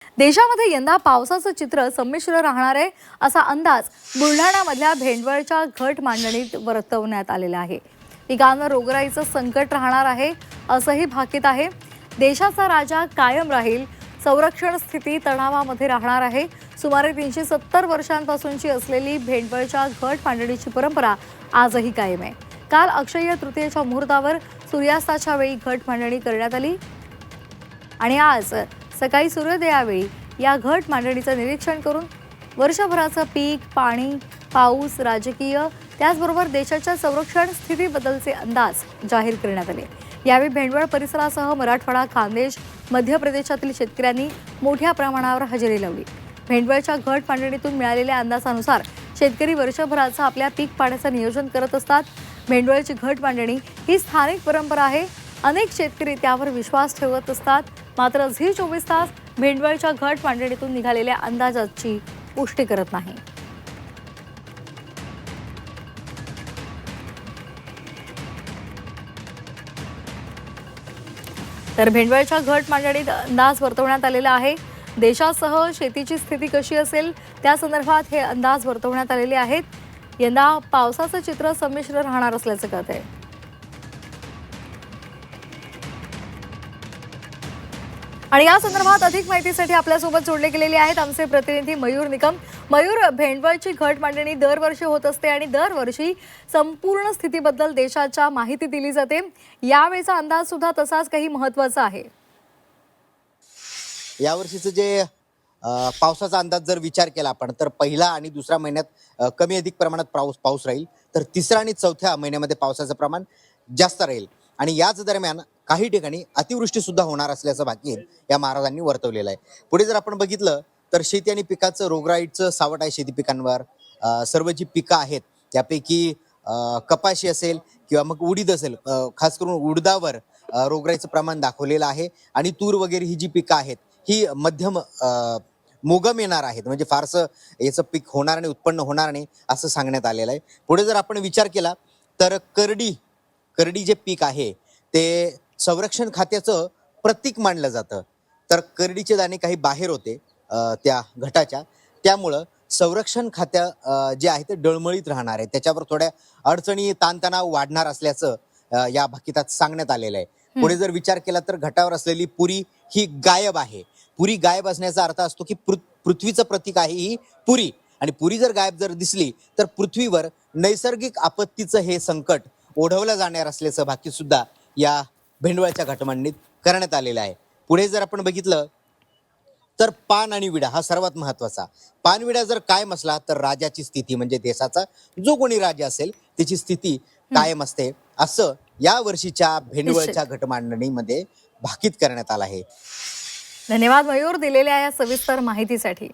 देशामध्ये यंदा पावसाचं चित्र संमिश्र राहणार आहे असा अंदाज बुलढाणामधल्या भेंडवळच्या घट मांडणीत वर्तवण्यात आलेला आहे। पिकांवर रोगराईचं संकट राहणार आहे असंही भाकीत आहे। देशाचा राजा कायम राहील, संरक्षण स्थिती तणावामध्ये राहणार आहे। सुमारे 370 वर्षांपासूनची असलेली भेंडवळच्या घट मांडणीची परंपरा आजही कायम आहे। काल अक्षय तृतीयेच्या मुहूर्तावर सूर्यास्ताच्या वेळी घट मांडणी करण्यात आली आणि आज सकाळी सूर्योदयावेळी या घट मांडणीचं निरीक्षण करून वर्षभराचं पीक, पाणी, पाऊस, राजकीय त्याचबरोबर देशाच्या संरक्षण स्थितीबद्दलचे अंदाज जाहीर करण्यात आले। यावेळी भेंडवळ परिसरासह मराठवाडा, खानदेश, मध्य प्रदेशातील शेतकऱ्यांनी मोठ्या प्रमाणावर हजेरी लावली। भेंडवळच्या घट मांडणीतून मिळालेल्या अंदाजानुसार शेतकरी वर्षभराचं आपल्या पीक पाण्याचं नियोजन करत असतात। भेंडवळची घट मांडणी ही स्थानिक परंपरा आहे। अनेक शेतकरी त्यावर विश्वास ठेवत असतात। मात्र झी 24 तास भेंडवळच्या घट मांडणीतून निघालेल्या अंदाजाची पुष्टी करत नाही। तर भेंडवळच्या घट मांडणीत अंदाज वर्तवण्यात आलेला आहे। देशासह शेतीची स्थिती कशी असेल त्या संदर्भात हे अंदाज वर्तवण्यात आलेले आहेत। यंदा पावसाचं चित्र संमिश्र राहणार असल्याचं कळतंय। आणि या संदर्भात अधिक माहितीसाठी आपल्यासोबत जोडले गेलेले आहेत आमचे प्रतिनिधी मयूर निकम। मयूर, भेंडवळची घट मांडणी दरवर्षी होत असते आणि दरवर्षी संपूर्ण स्थितीबद्दल देशाच्या माहिती दिली जाते। यावेळेचा अंदाज सुद्धा तसाच काही महत्त्वाचा आहे। यावर्षीचं जे पावसाचा अंदाज जर विचार केला आपण तर पहिला आणि दुसरा महिन्यात कमी अधिक प्रमाणात पाऊस राहील, तर तिसरा आणि चौथ्या महिन्यामध्ये पावसाचं प्रमाण जास्त राहील आणि याच दरम्यान काही ठिकाणी अतिवृष्टी सुद्धा होणार असल्याचं भाकीत या महाराजांनी वर्तवलेलं आहे। पुढे जर आपण बघितलं तर शेती आणि पिकाचं रोगराईचं सावट आहे शेती पिकांवर। सर्व जी पिकं आहेत त्यापैकी कपाशी असेल किंवा मग उडीद असेल, खास करून उडदावर रोगराईचं प्रमाण दाखवलेलं आहे आणि तूर वगैरे ही जी पिकं आहेत ही मध्यम मोगम येणार आहेत, म्हणजे फारसं याचं पीक होणार नाही, उत्पन्न होणार नाही असं सांगण्यात आलेलं आहे। पुढे जर आपण विचार केला तर करडी जे पीक आहे ते संरक्षण खात्याचं प्रतीक मानलं जातं। तर करडीचे दाणे काही बाहेर होते त्या घटाच्या, त्यामुळं संरक्षण खात्या जे आहे ते डळमळीत राहणार आहे, त्याच्यावर थोड्या अडचणी ताणतणाव वाढणार असल्याचं या भाकितात सांगण्यात आलेलं आहे। पुढे जर विचार केला तर घटावर असलेली पुरी ही गायब आहे। पुरी गायब असण्याचा अर्थ असतो की पृथ्वीचं प्रतीक आहे ही पुरी, आणि पुरी जर गायब जर दिसली तर पृथ्वीवर नैसर्गिक आपत्तीचं हे संकट ओढवलं जाणार असल्याचं भाकीत सुद्धा या भेंडवळच्या घटमांडणीत करण्यात आलेलं आहे। पुढे जर आपण बघितलं तर पान आणि विडा हा सर्वात महत्वाचा। पानविडा जर कायम असला तर राजाची स्थिती, म्हणजे देशाचा जो कोणी राजा असेल त्याची स्थिती कायम असते, असं या वर्षीच्या भेंडवळच्या घटमांडणीमध्ये भाकीत करण्यात आलं आहे। धन्यवाद मयूर दिलेल्या या सविस्तर माहितीसाठी।